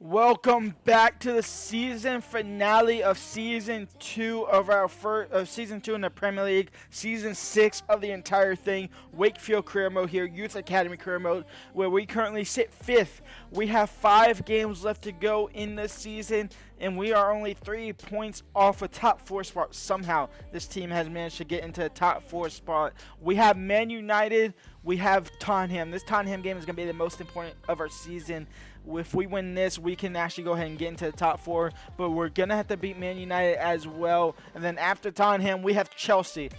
Welcome back to the season finale of season 2 of our season 2 in the Premier League, season 6 of the entire thing. Wakefield career mode here, Youth Academy career mode, where we currently sit 5th. We have 5 games left to go in this season, and we are only 3 points off a top 4 spot. Somehow this team has managed to get into the top 4 spot. We have Man United, we have Tottenham. This Tottenham game is going to be the most important of our season. If we win this, we can actually go ahead and get into the top 4, but we're going to have to beat Man United as well. And then after Tottenham, we have Chelsea.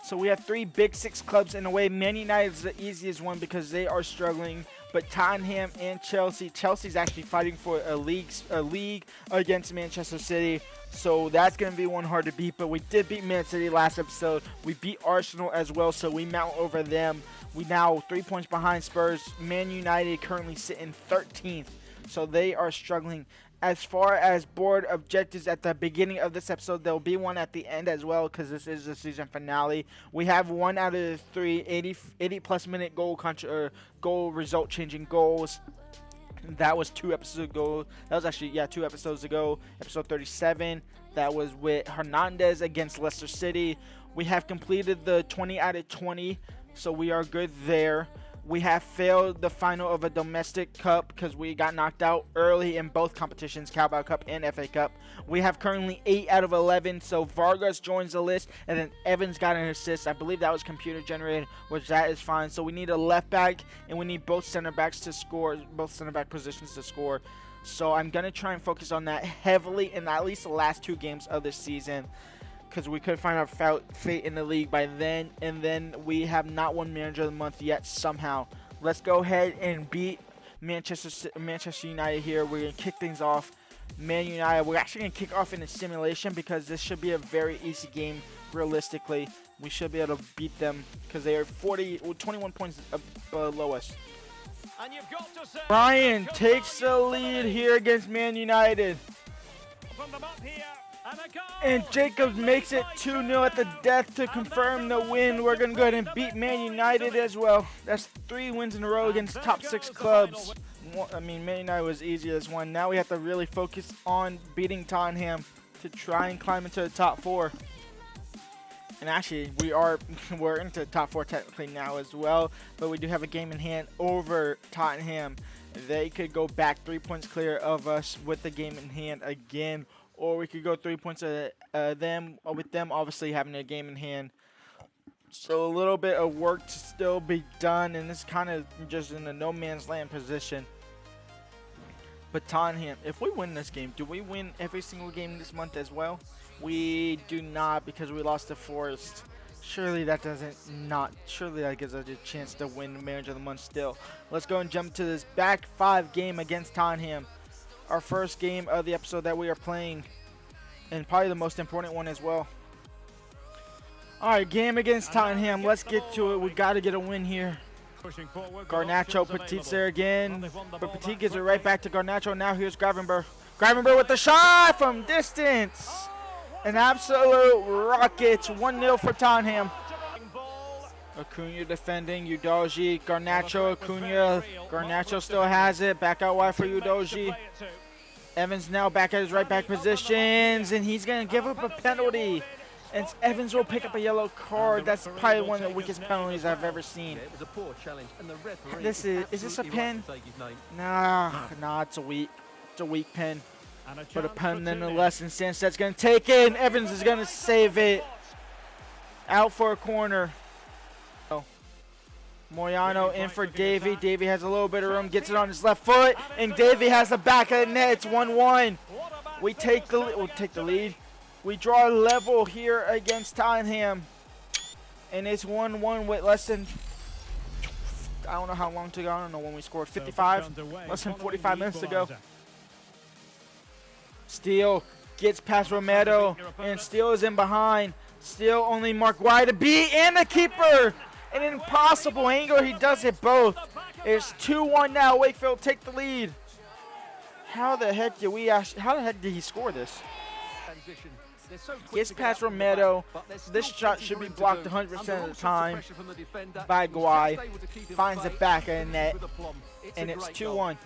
So we have 3 Big 6 clubs in a way. Man United is the easiest one because they are struggling, but Tottenham and Chelsea's actually fighting for a league against Manchester City. So that's going to be one hard to beat, but we did beat Man City last episode. We beat Arsenal as well, so we mount over them. We now 3 points behind Spurs. Man United currently sitting 13th, so they are struggling. As far as board objectives at the beginning of this episode, there will be one at the end as well because this is the season finale. We have 1 out of the 3 80 plus minute goal result changing goals. That was 2 episodes ago. That was actually 2 episodes ago. Episode 37. That was with Hernandez against Leicester City. We have completed the 20 out of 20. So we are good there. We have failed the final of a domestic cup because we got knocked out early in both competitions, Carabao Cup and FA Cup. We have currently 8 out of 11, so Vargas joins the list, and then Evans got an assist. I believe that was computer generated, which that is fine. So we need a left back, and we need both center backs to score, both center back positions to score. So I'm going to try and focus on that heavily in at least the last 2 games of this season, because we could find our fate in the league by then, and then we have not won Manager of the Month yet somehow. Let's go ahead and beat Manchester United here. We're going to kick things off. Man United, we're actually going to kick off in a simulation because this should be a very easy game realistically. We should be able to beat them because they are 21 points below us. Ryan takes the lead here against Man United. And Jacobs makes it 2-0 at the death to confirm the win. We're going to go ahead and beat Man United as well. That's 3 wins in a row against top 6 clubs. I mean, Man United was easy as one. Now we have to really focus on beating Tottenham to try and climb into the top 4. And actually, we're into the top 4 technically now as well. But we do have a game in hand over Tottenham. They could go back 3 points clear of us with the game in hand again. Or we could go 3 points with them obviously having a game in hand. So a little bit of work to still be done, and this kind of just in a no man's land position. But Tottenham, if we win this game, do we win every single game this month as well? We do not, because we lost to Forest. Surely that gives us a chance to win Manager of the Month still. Let's go and jump to this back 5 game against Tottenham. Our first game of the episode that we are playing, and probably the most important one as well. Alright, game against Tottenham. Let's get to it. We got to get a win here. Garnacho, Petit's there again, but Petit gives it right back to Garnacho. Now here's Gravenberg. Gravenberg with the shot from distance. An absolute rocket. 1-0 for Tottenham. Acuna defending, Udogie, Garnacho, Acuna, Garnacho still has it, back out wide for Udogie. Evans now back at his right back positions, and he's going to give up a penalty. And Evans will pick up a yellow card. That's probably one of the weakest penalties I've ever seen. Is this a pen? Nah, it's a weak pen. But a pen nonetheless, and Sansted's going to take it, and Evans is going to save it. Out for a corner. Moyano in for Davey. Davey has a little bit of room, gets it on his left foot, and Davey has the back of the net. It's 1-1. We take the lead. We draw level here against Tottenham, and it's 1-1 with less than, I don't know how long to go. I don't know when we scored. 55, less than 45 minutes to go. Steele gets past Romero, and Steele is in behind. Steele only Mark Guy to beat, and the keeper. An impossible angle. He does it both. It's 2-1 now. Wakefield take the lead. How the heck did he score this? Gets past Romero. This shot should be blocked 100% of the time by Guy. Finds it back in net, and it's 2-1.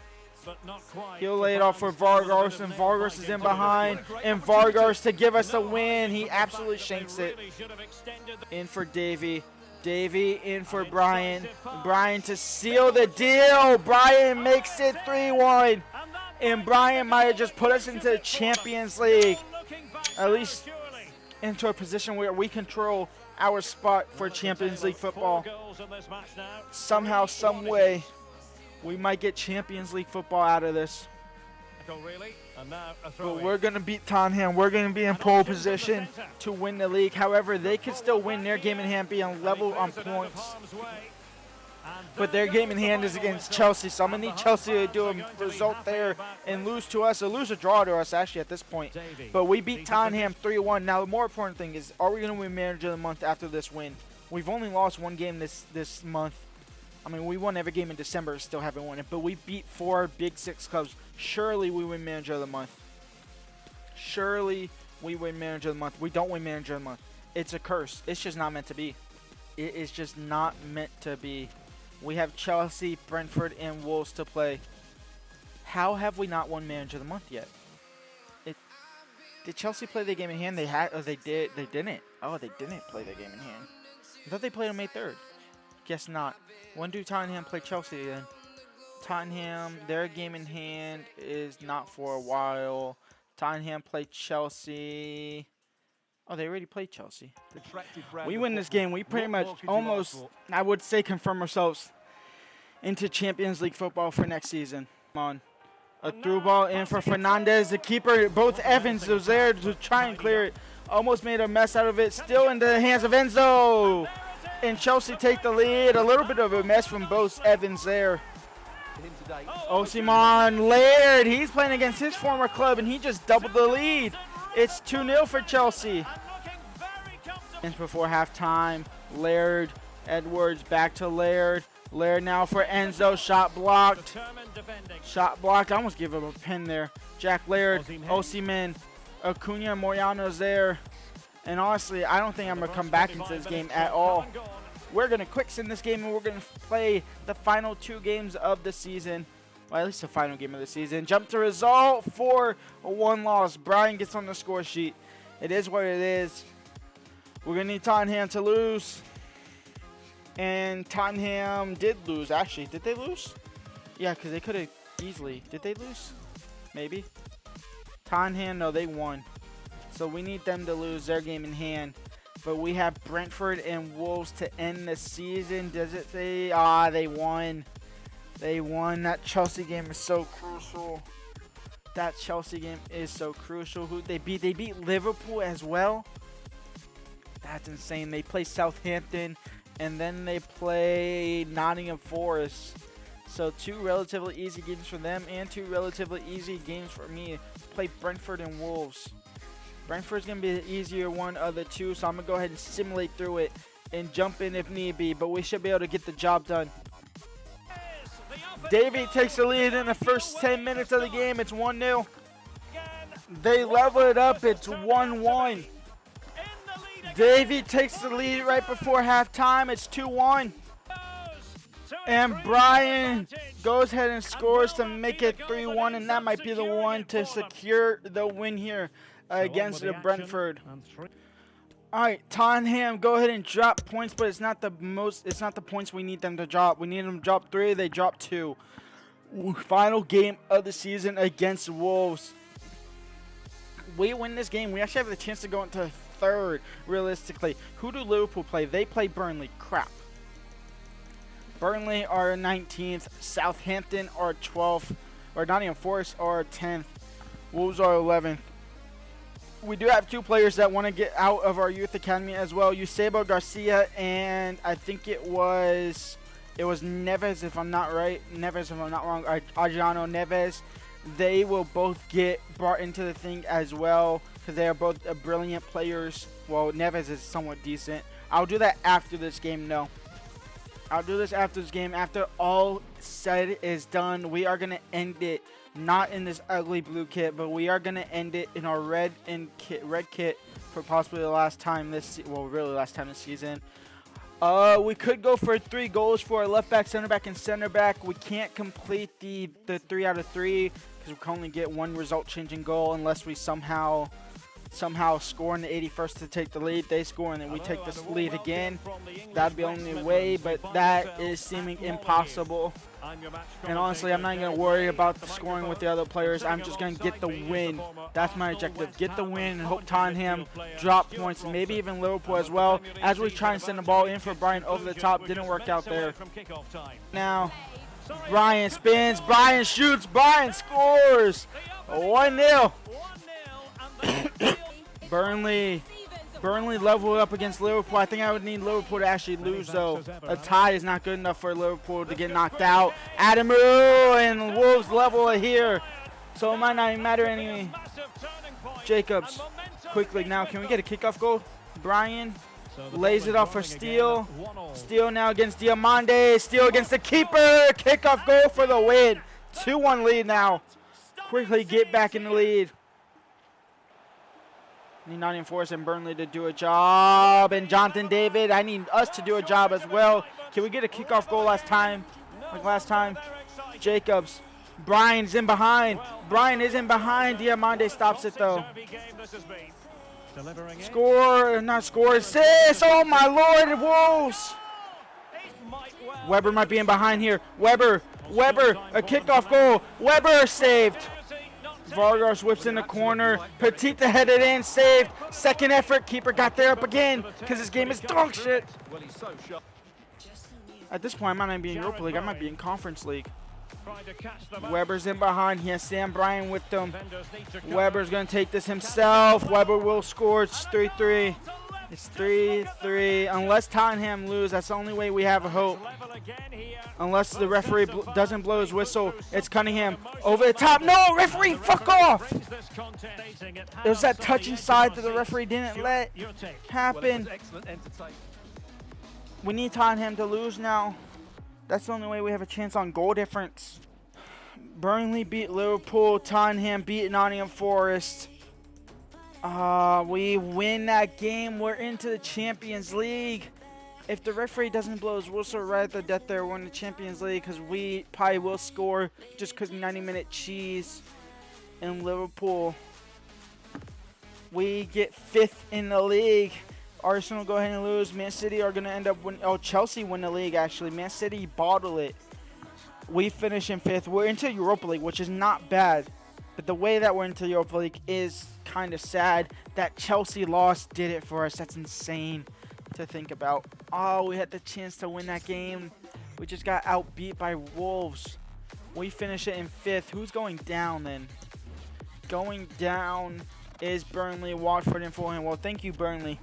He'll lay it off for Vargas, and Vargas is in behind, and Vargas to give us a win. He absolutely shanks it. In for Davey. Davey in for Brian. Brian to seal the deal. Brian makes it 3-1. And Brian might have just put us into the Champions League. At least into a position where we control our spot for Champions League football. Somehow, some way, we might get Champions League football out of this. But we're going to beat Tottenham. We're going to be in pole position to win the league. However, they could still win their game in hand, be on level on points. But their game in hand is against Chelsea, so I'm going to need Chelsea to do a result there and lose to us, or lose or draw to us, actually, at this point. But we beat Tottenham 3-1. Now, the more important thing is, are we going to win Manager of the Month after this win? We've only lost one game this month. I mean, we won every game in December, still haven't won it. But we beat 4 Big 6 clubs. Surely we win Manager of the Month. Surely we win Manager of the Month. We don't win Manager of the Month. It's a curse. It's just not meant to be. It is just not meant to be. We have Chelsea, Brentford, and Wolves to play. How have we not won Manager of the Month yet? Did Chelsea play their game in hand? They had. Oh, they did. They didn't. Oh, they didn't play their game in hand. I thought they played on May 3rd. Guess not. When do Tottenham play Chelsea then? Tottenham, their game in hand is not for a while. Tottenham play Chelsea. Oh, they already played Chelsea. We win this game. We pretty much almost, I would say, confirm ourselves into Champions League football for next season. Come on. A through ball in for Fernandez. The keeper, both Evans was there to try and clear it. Almost made a mess out of it. Still in the hands of Enzo. And Chelsea take the lead. A little bit of a mess from both Evans there. Osimhen, Laird, he's playing against his former club, and he just doubled the lead. It's 2-0 for Chelsea. And before halftime, Laird, Edwards back to Laird. Laird now for Enzo, shot blocked. Shot blocked, I almost give him a pin there. Jack Laird, Osimhen, Acuna, Moriano's there. And honestly, I don't think I'm going to come back into this game at all. We're going to quick send this game, and we're going to play the final 2 games of the season. Well, at least the final game of the season. Jump to result, 4-1 loss. Brian gets on the score sheet. It is what it is. We're going to need Tottenham to lose. And Tottenham did lose, actually. Did they lose? Yeah, because they could have easily. Did they lose? Maybe. Tottenham, no, they won. So we need them to lose their game in hand. But we have Brentford and Wolves to end the season. Does it say? Ah, they won. They won. That Chelsea game is so crucial. That Chelsea game is so crucial. Who they beat? They beat Liverpool as well. That's insane. They play Southampton, and then they play Nottingham Forest. So 2 relatively easy games for them, and 2 relatively easy games for me. Play Brentford and Wolves. Brentford's going to be the easier one of the 2, so I'm going to go ahead and simulate through it and jump in if need be, but we should be able to get the job done. Davey takes the lead in the first 10 minutes of the game. It's 1-0. They level it up. It's 1-1. Davey takes the lead right before halftime. It's 2-1. And Brian goes ahead and scores to make it 3-1, and that might be the one to secure the win here against the Brentford. All right, Tottenham, go ahead and drop points, but it's not the points we need them to drop. We need them to drop 3. They dropped 2. Final game of the season against Wolves. We win this game. We actually have the chance to go into 3rd, realistically. Who do Liverpool play? They play Burnley. Crap. Burnley are 19th. Southampton are 12th. Or Nottingham Forest are 10th. Wolves are 11th. We do have 2 players that want to get out of our youth academy as well. Eusebio Garcia and I think it was Neves, if I'm not right. Neves, if I'm not wrong. Adriano Neves. They will both get brought into the thing as well because they are both brilliant players. Well, Neves is somewhat decent. I'll do that after this game, no. I'll do this after this game. After all said is done, we are going to end it. Not in this ugly blue kit, but we are going to end it in our red kit for possibly the last time really last time this season. We could go for 3 goals for our left back, center back, and center back. We can't complete the 3 out of 3 because we can only get 1 result-changing goal unless we somehow score in the 81st to take the lead. They score and then we take this lead again. That'd be the only way, but that is seeming impossible. And honestly, I'm not going to worry about the scoring with the other players. I'm just going to get the win. That's my objective. Get the win and hope Tottenham drop points, and maybe even Liverpool as well. As we try and send the ball in for Brian over the top. Didn't work out there. Now, Brian spins. Brian shoots. Brian scores. 1-0. Burnley leveled up against Liverpool. I think I would need Liverpool to actually lose, though. A tie is not good enough for Liverpool to get knocked out. Adamu and Wolves level it here, so it might not even matter anyway. Jacobs, quickly now. Can we get a kickoff goal? Brian lays it off for Steele. Steele now against Diamande. Steele against the keeper. Kickoff goal for the win. 2-1 lead now. Quickly get back in the lead. Need Nottingham Forest and Burnley to do a job. And Jonathan David, I need us to do a job as well. Can we get a kickoff goal like last time? Jacobs. Brian's in behind. Brian is in behind. Diamande stops it, though. Score, not score, assist. Oh, my Lord, Wolves. Weber might be in behind here. Weber, a kickoff goal. Weber saved. Vargas whips in the corner. Petit to head it in, saved. Second effort, keeper got there up again because this game is dog shit. At this point, I might not be in Europa League. I might be in Conference League. Weber's in behind. He has Sam Bryan with them. Weber's going to take this himself. Weber will score. It's 3-3. It's 3-3. Unless Tottenham lose, that's the only way we have a hope. Unless the referee doesn't blow his whistle. It's Cunningham over the top. No, referee, fuck off. It was that touching side that the referee didn't let happen. We need Tottenham to lose now. That's the only way we have a chance on goal difference. Burnley beat Liverpool. Tottenham beat Nottingham Forest. We win that game. We're into the Champions League. If the referee doesn't blow his whistle right at the death there, we're in the Champions League because we probably will score just because 90-minute cheese in Liverpool. We get 5th in the league. Arsenal go ahead and lose. Man City are going to end up winning. Oh, Chelsea win the league, actually. Man City bottle it. We finish in 5th. We're into Europa League, which is not bad. But the way that we're into Europa League is kind of sad. That Chelsea loss did it for us. That's insane to think about. Oh, we had the chance to win that game. We just got outbeat by Wolves. We finish it in 5th. Who's going down then? Going down is Burnley, Watford, and Fulham. Well, thank you, Burnley.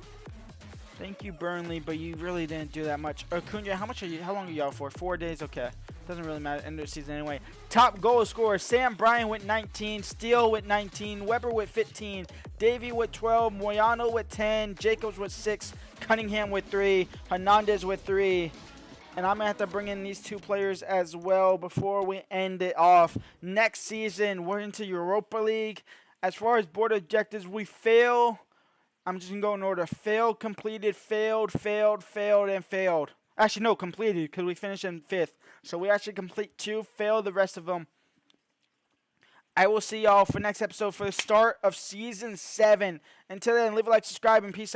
Thank you, Burnley, but you really didn't do that much. Acuna, how long are you out for? 4 days? Okay. Doesn't really matter. End of the season anyway. Top goal scorer, Sam Bryan with 19. Steele with 19. Weber with 15. Davey with 12. Moyano with 10. Jacobs with 6. Cunningham with 3. Hernandez with 3. And I'm going to have to bring in these 2 players as well before we end it off. Next season, we're into Europa League. As far as board objectives, we fail. I'm just going to go in order. Failed, completed, failed, failed, failed, and failed. Actually, no, completed because we finished in 5th. So we actually complete 2, fail the rest of them. I will see y'all for next episode for the start of Season 7. Until then, leave a like, subscribe, and peace out.